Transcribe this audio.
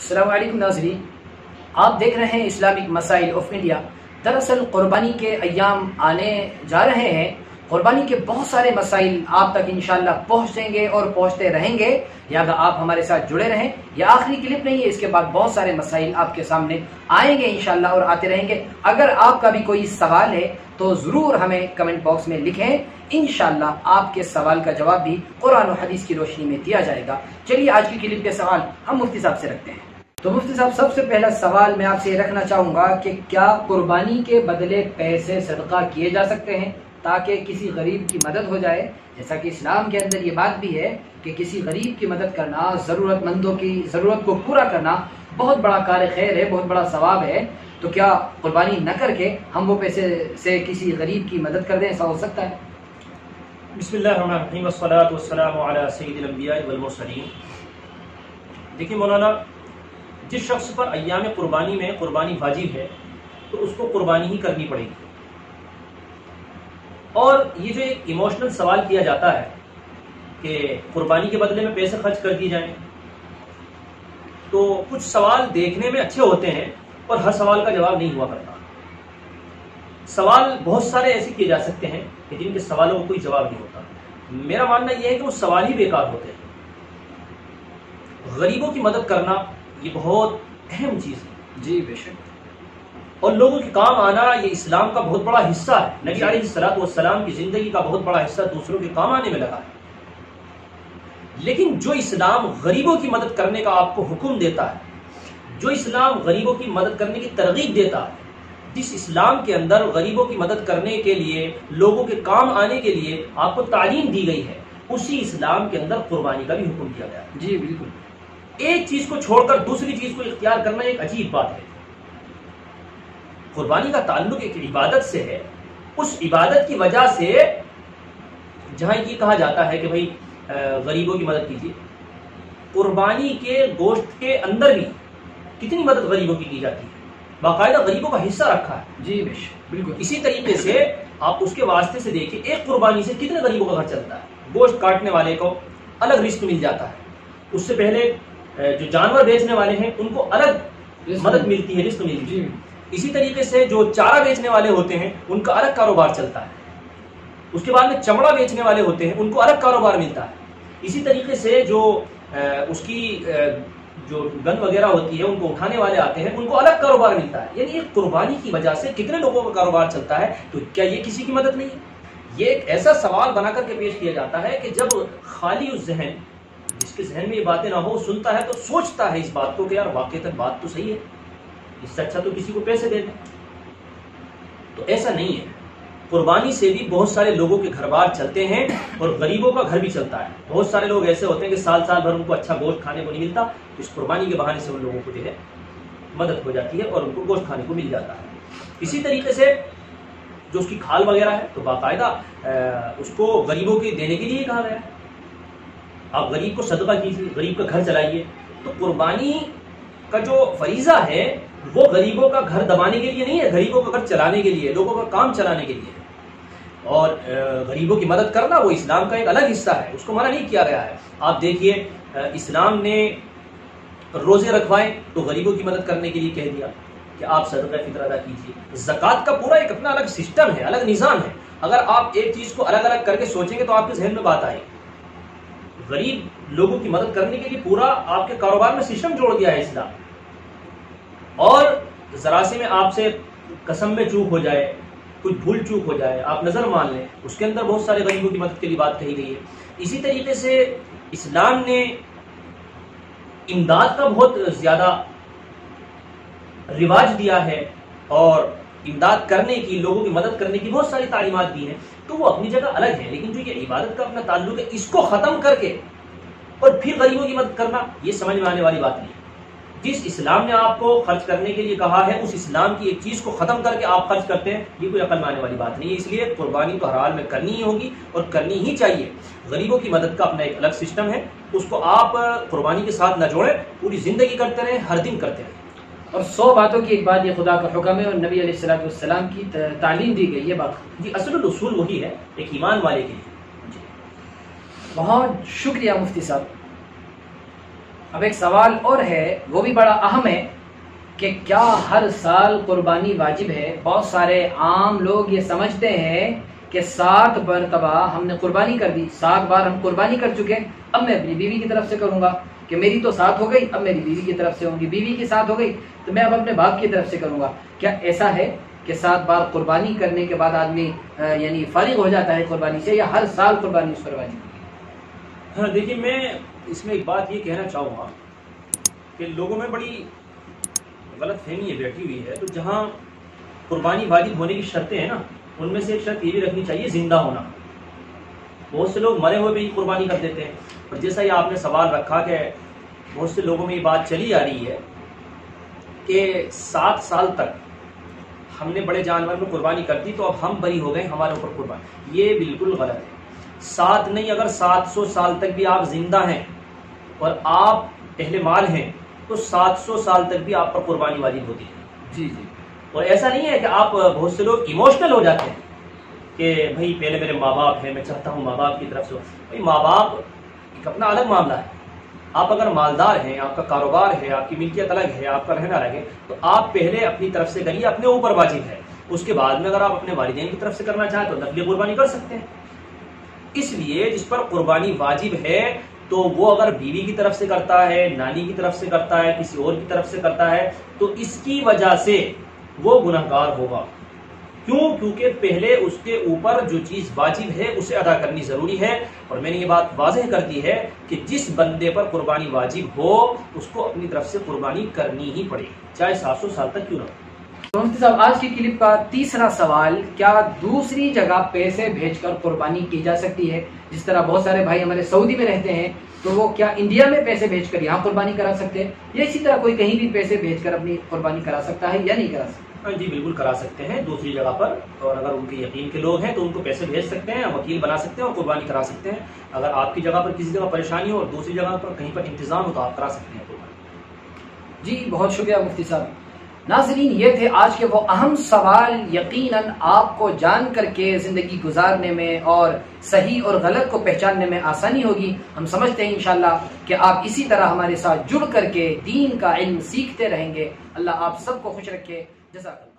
السلام علیکم ناظرین، آپ دیکھ رہے ہیں اسلامک مسائل آف انڈیا۔ دراصل قربانی کے ایام آنے جا رہے ہیں۔ قربانی کے بہت سارے مسائل آپ تک انشاءاللہ پہنچیں گے اور پہنچتے رہیں گے، لہذا آپ ہمارے ساتھ جڑے رہیں۔ یہ آخری کلپ نہیں ہے، اس کے بعد بہت سارے مسائل آپ کے سامنے آئیں گے انشاءاللہ اور آتے رہیں گے۔ اگر آپ کا بھی کوئی سوال ہے تو ضرور ہمیں کمنٹ باکس میں لکھیں، انشاءاللہ آپ کے سوال کا جواب بھی قرآن و حدیث کی روشنی میں دیا جائے گا۔ چلیے آج کی کلپ کے سوال ہم مفتی صاحب سے رکھتے ہیں۔ تو مفتی صاحب، سب سے پہلا سوال میں آپ سے یہ رکھنا چاہوں گا کہ کیا قربانی کے بدلے پیسے صدقہ کیے جا سکتے ہیں تاکہ کسی غریب کی مدد ہو جائے؟ جیسا کہ اسلام کے اندر یہ بات بھی ہے کہ کسی غریب کی مدد کرنا، ضرورت مندوں کی ضرورت کو پورا کرنا بہت بڑا کار خیر ہے، بہت بڑا ثواب ہے۔ تو کیا قربانی نہ کر کے ہم وہ پیسے سے کسی غریب کی مدد کر دیں؟ ایسا ہو سکتا ہے؟ بسم اللہ الرحمن الرحیم، والصلاة والسلام علی سید الانبیاء والمرسلین۔ دیکھیں مولانا، جس شخص پر ایام قربانی میں قربانی واجب ہے تو اس کو قربانی ہی کرنی پڑے گی۔ اور یہ جو ایک ایموشنل سوال کیا جاتا ہے کہ قربانی کے بدلے میں پیسے خرچ کر دی جائیں، تو کچھ سوال دیکھنے میں اچھے ہوتے ہیں اور ہر سوال کا جواب نہیں ہوا کرتا۔ سوال بہت سارے ایسے کیے جا سکتے ہیں کہ جن کے سوالوں کو کوئی جواب نہیں ہوتا۔ میرا ماننا یہ ہے کہ وہ سوال ہی بیکار ہوتے ہیں۔ غریبوں کی مدد کرنا یہ بہت اہم چیز ہے، جی بے شک، اور لوگوں کے کام آنا یہ اسلام کا بہت بڑا حصہ ہے۔ نبی علیہ الصلوۃ والسلام کی زندگی کا بہت بڑا حصہ دوسروں کے کام آنے میں لگا ہے۔ لیکن جو اسلام غریبوں کی مدد کرنے کا آپ کو حکم دیتا ہے، جو اسلام غریبوں کی مدد کرنے کی ترغیب دیتا ہے، جس اسلام کے اندر غریبوں کی مدد کرنے کے لیے، لوگوں کے کام آنے کے لیے آپ کو تعلیم دی گئی ہے، اسی اسلام کے اندر قربانی کا بھی حکم دیا گیا ہے۔ جی بالکل۔ ایک چیز کو چھوڑ کر دوسری چیز کو اختیار کرنا ایک عجیب بات ہے۔ قربانی کا تعلق ایک عبادت سے ہے، اس عبادت کی وجہ سے جہاں یہ کہا جاتا ہے کہ بھائی غریبوں کی مدد کیجیے، قربانی کے گوشت کے اندر بھی کتنی مدد غریبوں کی جاتی ہے، باقاعدہ غریبوں کا حصہ رکھا ہے۔ جی بے شک، بالکل۔ اسی طریقے سے آپ اس کے واسطے سے دیکھیں، ایک قربانی سے کتنے غریبوں کا گھر چلتا ہے۔ گوشت کاٹنے والے کو الگ رزق مل جاتا ہے، اس سے پہلے جو جانور بیچنے والے ہیں ان کو الگ مدد ملتی ہے، رزق ملتی ہے۔ اسی طریقے سے جو چارہ بیچنے والے ہوتے ہیں ان کا الگ کاروبار چلتا ہے۔ اس کے بعد میں چمڑا بیچنے والے ہوتے ہیں ان کو الگ کاروبار ملتا ہے۔ اسی طریقے سے جو اس کی جو گن وغیرہ ہوتی ہے ان کو اٹھانے والے آتے ہیں ان کو الگ کاروبار ملتا ہے۔ یعنی ایک قربانی کی وجہ سے کتنے لوگوں کا کاروبار چلتا ہے، تو کیا یہ کسی کی مدد نہیں ہے؟ یہ ایک ایسا سوال بنا کر کے پیش کیا جاتا ہے کہ جب خالی الذہن، جس کے ذہن میں یہ باتیں نہ ہو، سنتا ہے تو سوچتا ہے اس بات کو کہ یار واقعتاً بات تو صحیح ہے، اس سے اچھا تو کسی کو پیسے دے دیں۔ تو ایسا نہیں ہے، قربانی سے بھی بہت سارے لوگوں کے گھر بار چلتے ہیں اور غریبوں کا گھر بھی چلتا ہے۔ بہت سارے لوگ ایسے ہوتے ہیں کہ سال سال بھر ان کو اچھا گوشت کھانے کو نہیں ملتا، تو اس قربانی کے بہانے سے ان لوگوں کو جو ہے مدد ہو جاتی ہے اور ان کو گوشت کھانے کو مل جاتا ہے۔ اسی طریقے سے جو اس کی کھال وغیرہ ہے تو باقاعدہ اس کو غریبوں کے دینے کے لیے کہا گیا ہے۔ آپ غریب کو صدقہ کیجیے، غریب کا گھر چلائیے۔ تو قربانی کا جو فریضہ ہے وہ غریبوں کا گھر دبانے کے لیے نہیں ہے، غریبوں کا گھر چلانے کے لیے، لوگوں کا کام چلانے کے لیے ہے۔ اور غریبوں کی مدد کرنا وہ اسلام کا ایک الگ حصہ ہے، اس کو منع نہیں کیا گیا ہے۔ آپ دیکھیے اسلام نے روزے رکھوائے تو غریبوں کی مدد کرنے کے لیے کہہ دیا کہ آپ صدقہ فطر ادا کیجیے۔ زکوٰۃ کا پورا ایک اپنا الگ سسٹم ہے، الگ نظام ہے۔ اگر آپ ایک چیز کو الگ الگ کر کے سوچیں گے تو آپ کے ذہن میں بات آئے گی۔ غریب لوگوں کی مدد کرنے کے لیے پورا آپ کے کاروبار میں سسٹم جوڑ دیا ہے اسلام۔ اور ذرا سے میں آپ سے قسم میں چوک ہو جائے، کچھ بھول چوک ہو جائے، آپ نظر مان لیں، اس کے اندر بہت سارے غریبوں کی مدد کے لیے بات کہی گئی ہے۔ اسی طریقے سے اسلام نے امداد کا بہت زیادہ رواج دیا ہے اور امداد کرنے کی، لوگوں کی مدد کرنے کی بہت ساری تعلیمات دی ہیں، تو وہ اپنی جگہ الگ ہے۔ لیکن جو یہ عبادت کا اپنا تعلق ہے، اس کو ختم کر کے اور پھر غریبوں کی مدد کرنا، یہ سمجھ میں آنے والی بات نہیں ہے۔ جس اسلام نے آپ کو خرچ کرنے کے لیے کہا ہے، اس اسلام کی ایک چیز کو ختم کر کے آپ خرچ کرتے ہیں، یہ کوئی عقل میں آنے والی بات نہیں ہے۔ اس لیے قربانی تو ہر حال میں کرنی ہی ہوگی اور کرنی ہی چاہیے۔ غریبوں کی مدد کا اپنا ایک الگ سسٹم ہے، اس کو آپ قربانی کے ساتھ نہ جوڑیں، پوری زندگی کرتے رہیں، ہر دن کرتے رہیں۔ اور 100 باتوں کی ایک بات، یہ خدا کا حکم ہے اور نبی علیہ الصلوۃ والسلام کی تعلیم دی گئی، یہ بات جی اصل الاصول وہی ہے ایک ایمان والے کے لیے۔ بہت شکریہ مفتی صاحب۔ اب ایک سوال اور ہے، وہ بھی بڑا اہم ہے، کہ کیا ہر سال قربانی واجب ہے؟ بہت سارے عام لوگ یہ سمجھتے ہیں کہ 7 مرتبہ ہم نے قربانی کر دی، 7 بار ہم قربانی کر چکے، اب میں اپنی بیوی کی طرف سے کروں گا، کہ میری تو 7 ہو گئی، اب میری بیوی کی طرف سے ہوں گی، بیوی کی 7 ہو گئی تو میں اب اپنے باپ کی طرف سے کروں گا۔ کیا ایسا ہے کہ 7 بار قربانی کرنے کے بعد آدمی یعنی فارغ ہو جاتا ہے قربانی سے، یا ہر سال قربانی اس پر واجب ہے؟ ہاں دیکھیے، میں اس میں ایک بات یہ کہنا چاہوں گا کہ لوگوں میں بڑی غلط فہمی ہے بیٹھی ہوئی ہے۔ تو جہاں قربانی واجب ہونے کی شرطیں ہیں نا، ان میں سے ایک شرط یہ بھی رکھنی چاہیے زندہ ہونا۔ بہت سے لوگ مرے ہوئے بھی قربانی کر دیتے ہیں، اور جیسا ہی آپ نے سوال رکھا کہ بہت سے لوگوں میں یہ بات چلی آ رہی ہے کہ 7 سال تک ہم نے بڑے جانور میں قربانی کر دی تو اب ہم بری ہو گئے، ہمارے اوپر قربانی۔ یہ بالکل غلط ہے۔ 7 نہیں، اگر 700 سال تک بھی آپ زندہ ہیں اور آپ اہل مال ہیں تو 700 سال تک بھی آپ پر قربانی واجب ہوتی ہے۔ جی جی۔ اور ایسا نہیں ہے کہ آپ، بہت سے لوگ ایموشنل ہو جاتے ہیں کہ بھائی پہلے میرے ماں باپ ہیں، میں چاہتا ہوں ماں باپ کی طرف سے۔ بھائی ماں باپ ایک اپنا الگ معاملہ ہے۔ آپ اگر مالدار ہیں، آپ کا کاروبار ہے، آپ کی ملکیت الگ ہے، آپ کا رہنا الگ ہے، تو آپ پہلے اپنی طرف سے کریے، اپنے اوپر واجب ہے۔ اس کے بعد میں اگر آپ اپنے والدین کی طرف سے کرنا چاہیں تو نفلی قربانی کر سکتے ہیں۔ اس لیے جس پر قربانی واجب ہے تو وہ اگر بیوی کی طرف سے کرتا ہے، نانی کی طرف سے کرتا ہے، کسی اور کی طرف سے کرتا ہے تو اس کی وجہ سے وہ گنہگار ہوگا۔ کیوں؟ کیونکہ پہلے اس کے اوپر جو چیز واجب ہے اسے ادا کرنی ضروری ہے، اور میں نے یہ بات واضح کر دی ہے کہ جس بندے پر قربانی واجب ہو اس کو اپنی طرف سے قربانی کرنی ہی پڑے، چاہے 700 سال تک کیوں نہ ہو۔ مفتی صاحب، آج کی کلپ کا تیسرا سوال، کیا دوسری جگہ پیسے بھیج کر قربانی کی جا سکتی ہے؟ جس طرح بہت سارے بھائی ہمارے سعودی میں رہتے ہیں تو وہ کیا انڈیا میں پیسے بھیج کر یہاں قربانی کرا سکتے ہیں، یا اسی طرح کوئی کہیں بھی پیسے بھیج کر اپنی قربانی کرا سکتا ہے یا نہیں کرا سکتا؟ ہاں جی، بالکل کرا سکتے ہیں دوسری جگہ پر، اور اگر ان کے یقین کے لوگ ہیں تو ان کو پیسے بھیج سکتے ہیں، وکیل بنا سکتے ہیں اور قربانی کرا سکتے ہیں۔ اگر آپ کی جگہ پر کسی جگہ پریشانی ہو اور دوسری جگہ پر کہیں پر انتظام ہو تو آپ کرا سکتے ہیں قربانی۔ جی بہت شکریہ مفتی صاحب۔ ناظرین، یہ تھے آج کے وہ اہم سوال۔ یقیناً آپ کو جان کر کے زندگی گزارنے میں اور صحیح اور غلط کو پہچاننے میں آسانی ہوگی۔ ہم سمجھتے ہیں انشاءاللہ کہ آپ اسی طرح ہمارے ساتھ جڑ کر کے دین کا علم سیکھتے رہیں گے۔ اللہ آپ سب کو خوش رکھے۔ جزاک اللہ۔